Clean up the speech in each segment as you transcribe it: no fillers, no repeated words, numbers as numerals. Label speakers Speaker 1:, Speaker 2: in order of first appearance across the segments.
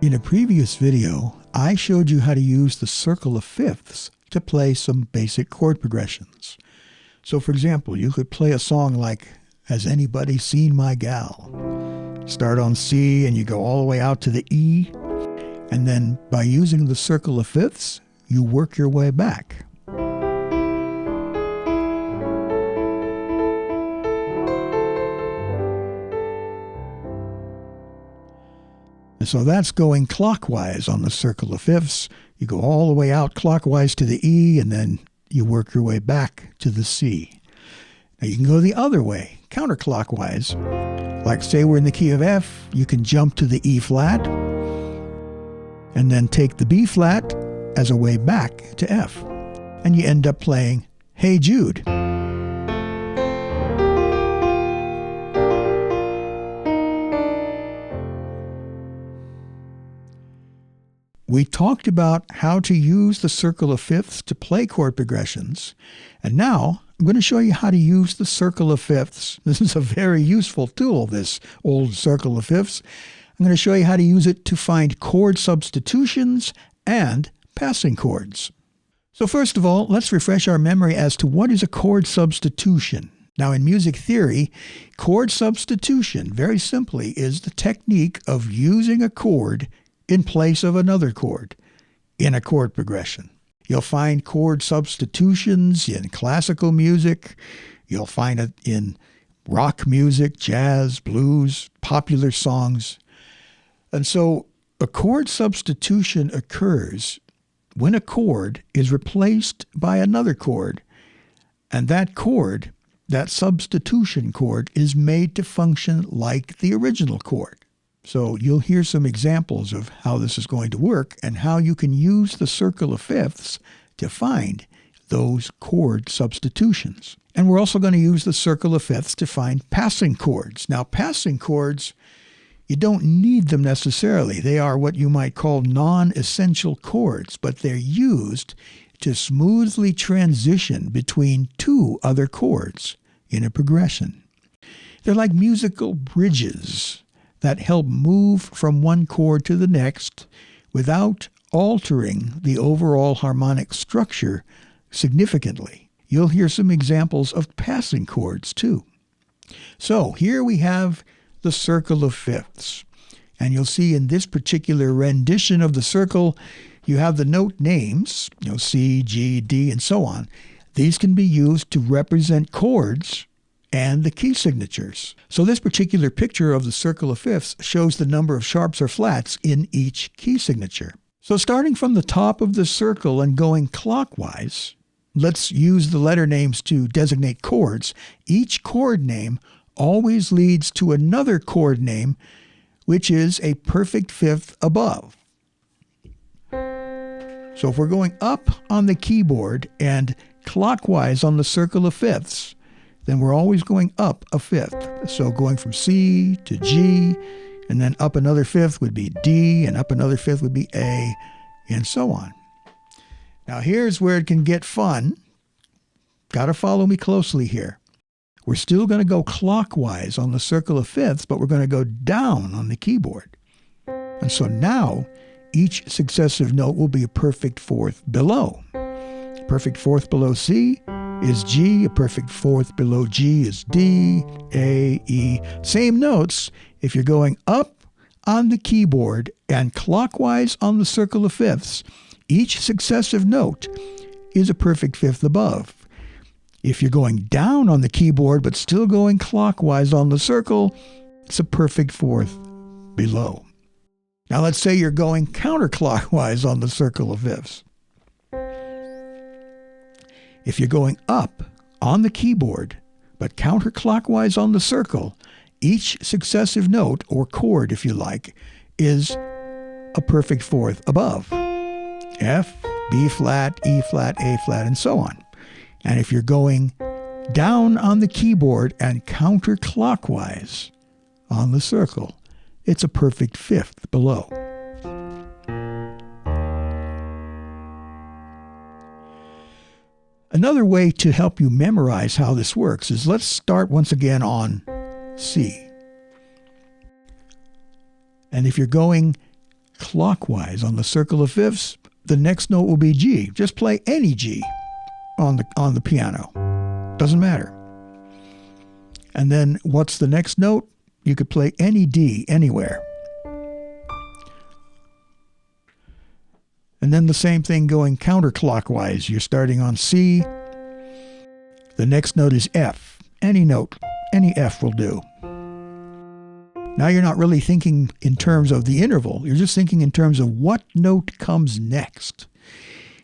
Speaker 1: In a previous video, I showed you how to use the circle of fifths to play some basic chord progressions. So for example, you could play a song like, "Has Anybody Seen My Gal?" Start on C and you go all the way out to the E, and then by using the circle of fifths, you work your way back. And so that's going clockwise on the circle of fifths. You go all the way out clockwise to the E, and then you work your way back to the C. Now you can go the other way, counterclockwise. Like say we're in the key of F, you can jump to the E flat, and then take the B flat as a way back to F. And you end up playing Hey Jude. We talked about how to use the circle of fifths to play chord progressions, and now I'm going to show you how to use the circle of fifths. This is a very useful tool, this old circle of fifths. I'm going to show you how to use it to find chord substitutions and passing chords. So first of all, let's refresh our memory as to what is a chord substitution. Now in music theory, chord substitution, very simply, is the technique of using a chord in place of another chord in a chord progression. You'll find chord substitutions in classical music. You'll find it in rock music, jazz, blues, popular songs. And so a chord substitution occurs when a chord is replaced by another chord, and that chord, that substitution chord, is made to function like the original chord. So you'll hear some examples of how this is going to work and how you can use the circle of fifths to find those chord substitutions. And we're also going to use the circle of fifths to find passing chords. Now, passing chords, you don't need them necessarily. They are what you might call non-essential chords, but they're used to smoothly transition between two other chords in a progression. They're like musical bridges that help move from one chord to the next without altering the overall harmonic structure significantly. You'll hear some examples of passing chords too. So here we have the circle of fifths. And you'll see in this particular rendition of the circle, you have the note names, C, G, D, and so on. These can be used to represent chords and the key signatures. So this particular picture of the circle of fifths shows the number of sharps or flats in each key signature. So starting from the top of the circle and going clockwise, let's use the letter names to designate chords. Each chord name always leads to another chord name, which is a perfect fifth above. So if we're going up on the keyboard and clockwise on the circle of fifths, then we're always going up a fifth. So going from C to G, and then up another fifth would be D, and up another fifth would be A, and so on. Now here's where it can get fun. Got to follow me closely here. We're still going to go clockwise on the circle of fifths, but we're going to go down on the keyboard. And so now each successive note will be a perfect fourth below. Perfect fourth below C is G, a perfect fourth below G is D, A, E. Same notes. If you're going up on the keyboard and clockwise on the circle of fifths, each successive note is a perfect fifth above. If you're going down on the keyboard but still going clockwise on the circle, it's a perfect fourth below. Now let's say you're going counterclockwise on the circle of fifths. If you're going up on the keyboard, but counterclockwise on the circle, each successive note, or chord if you like, is a perfect fourth above. F, B flat, E flat, A flat, and so on. And if you're going down on the keyboard and counterclockwise on the circle, it's a perfect fifth below. Another way to help you memorize how this works is let's start once again on C. And if you're going clockwise on the circle of fifths, the next note will be G. Just play any G on the piano. Doesn't matter. And then what's the next note? You could play any D anywhere. And then the same thing going counterclockwise. You're starting on C. The next note is F. Any note, any F will do. Now you're not really thinking in terms of the interval. You're just thinking in terms of what note comes next.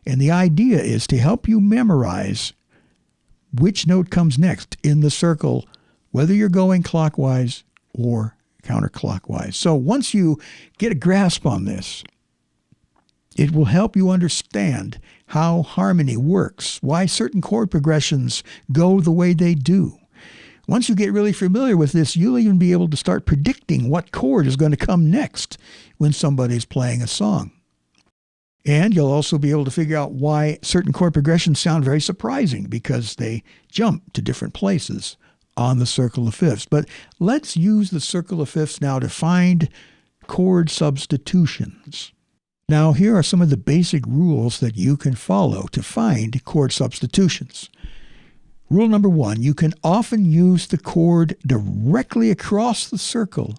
Speaker 1: And the idea is to help you memorize which note comes next in the circle, whether you're going clockwise or counterclockwise. So once you get a grasp on this, it will help you understand how harmony works, why certain chord progressions go the way they do. Once you get really familiar with this, you'll even be able to start predicting what chord is going to come next when somebody's playing a song. And you'll also be able to figure out why certain chord progressions sound very surprising because they jump to different places on the circle of fifths. But let's use the circle of fifths now to find chord substitutions. Now, here are some of the basic rules that you can follow to find chord substitutions. Rule number 1, you can often use the chord directly across the circle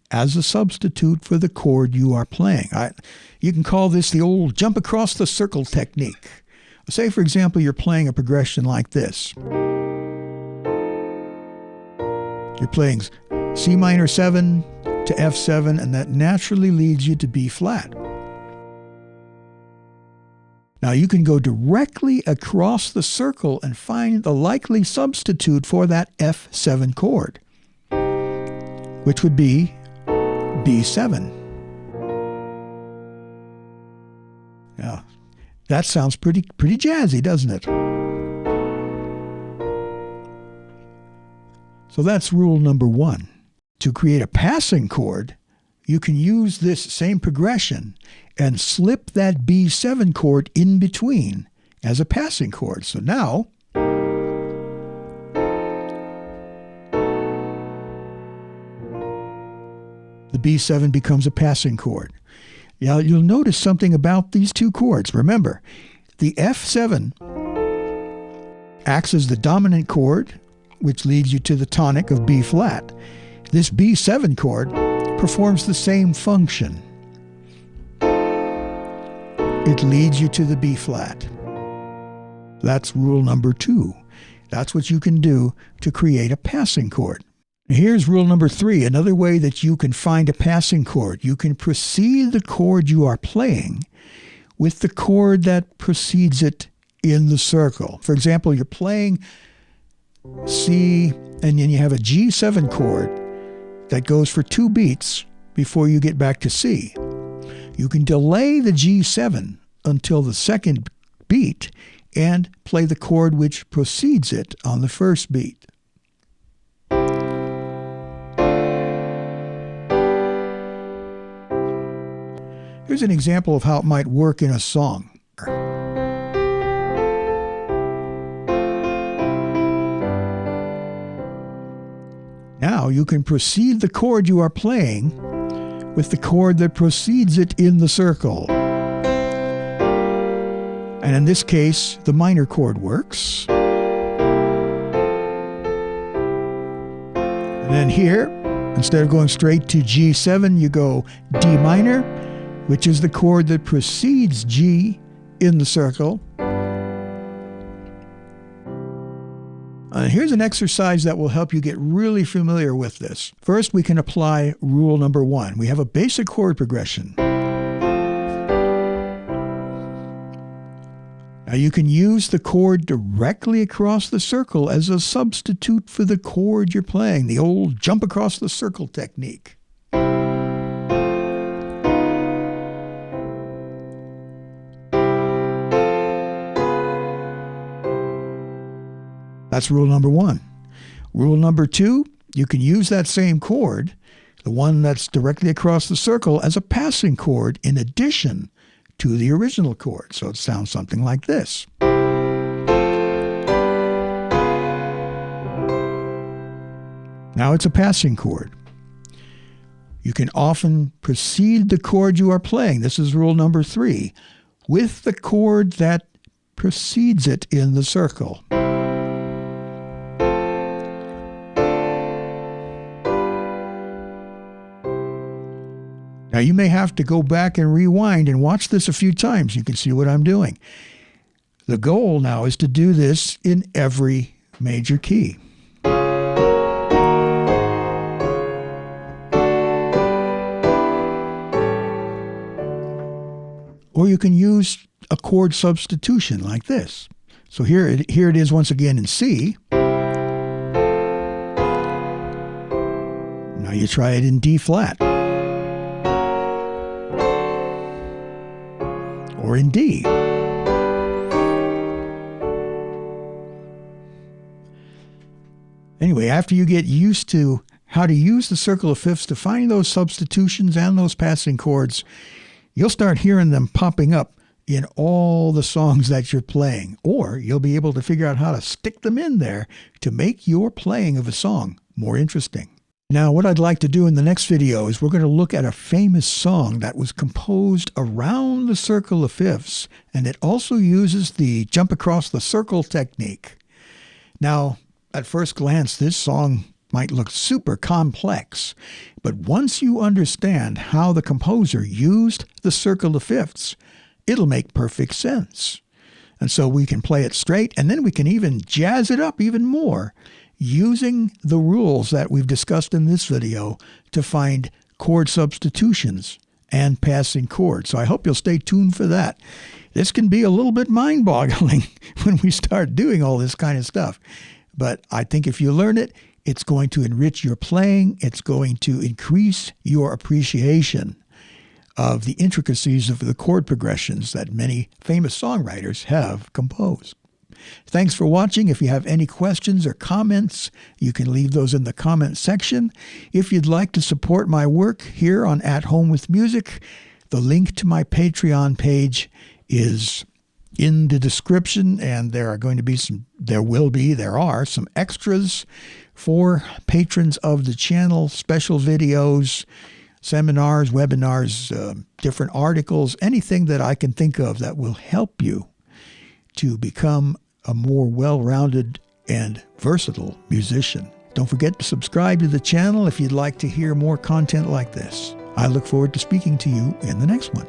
Speaker 1: as a substitute for the chord you are playing. You can call this the old jump across the circle technique. Say, for example, you're playing a progression like this. You're playing C minor 7 to F7, and that naturally leads you to B flat. Now you can go directly across the circle and find the likely substitute for that F7 chord, which would be B7. Now, that sounds pretty jazzy, doesn't it? So that's rule number 1. To create a passing chord, you can use this same progression and slip that B7 chord in between as a passing chord. So now, the B7 becomes a passing chord. Now, you'll notice something about these two chords. Remember, the F7 acts as the dominant chord, which leads you to the tonic of B flat. This B7 chord performs the same function. It leads you to the B flat. That's rule number 2. That's what you can do to create a passing chord. Here's rule number 3, another way that you can find a passing chord. You can precede the chord you are playing with the chord that precedes it in the circle. For example, you're playing C, and then you have a G7 chord that goes for 2 beats before you get back to C. You can delay the G7 until the second beat and play the chord which precedes it on the first beat. Here's an example of how it might work in a song. Now you can precede the chord you are playing with the chord that precedes it in the circle. And in this case, the minor chord works. And then here, instead of going straight to G7, you go D minor, which is the chord that precedes G in the circle. Here's an exercise that will help you get really familiar with this. First, we can apply rule number 1. We have a basic chord progression. Now you can use the chord directly across the circle as a substitute for the chord you're playing, the old jump across the circle technique. That's rule number 1. Rule number 2, you can use that same chord, the one that's directly across the circle, as a passing chord in addition to the original chord. So it sounds something like this. Now it's a passing chord. You can often precede the chord you are playing. This is rule number 3, with the chord that precedes it in the circle. Now you may have to go back and rewind and watch this a few times. You can see what I'm doing. The goal now is to do this in every major key. Or you can use a chord substitution like this. So here it is once again in C. Now you try it in D flat. Or in D. Anyway, after you get used to how to use the circle of fifths to find those substitutions and those passing chords, you'll start hearing them popping up in all the songs that you're playing, or you'll be able to figure out how to stick them in there to make your playing of a song more interesting. Now, what I'd like to do in the next video is we're going to look at a famous song that was composed around the circle of fifths, and it also uses the jump across the circle technique. Now, at first glance, this song might look super complex, but once you understand how the composer used the circle of fifths, it'll make perfect sense. And so we can play it straight, and then we can even jazz it up even more using the rules that we've discussed in this video to find chord substitutions and passing chords. So I hope you'll stay tuned for that. This can be a little bit mind-boggling when we start doing all this kind of stuff. But I think if you learn it, it's going to enrich your playing. It's going to increase your appreciation of the intricacies of the chord progressions that many famous songwriters have composed. Thanks for watching. If you have any questions or comments, you can leave those in the comment section. If you'd like to support my work here on At Home with Music, the link to my Patreon page is in the description, and there are some extras for patrons of the channel, special videos, seminars, webinars, different articles, anything that I can think of that will help you to become a more well-rounded and versatile musician. Don't forget to subscribe to the channel if you'd like to hear more content like this. I look forward to speaking to you in the next one.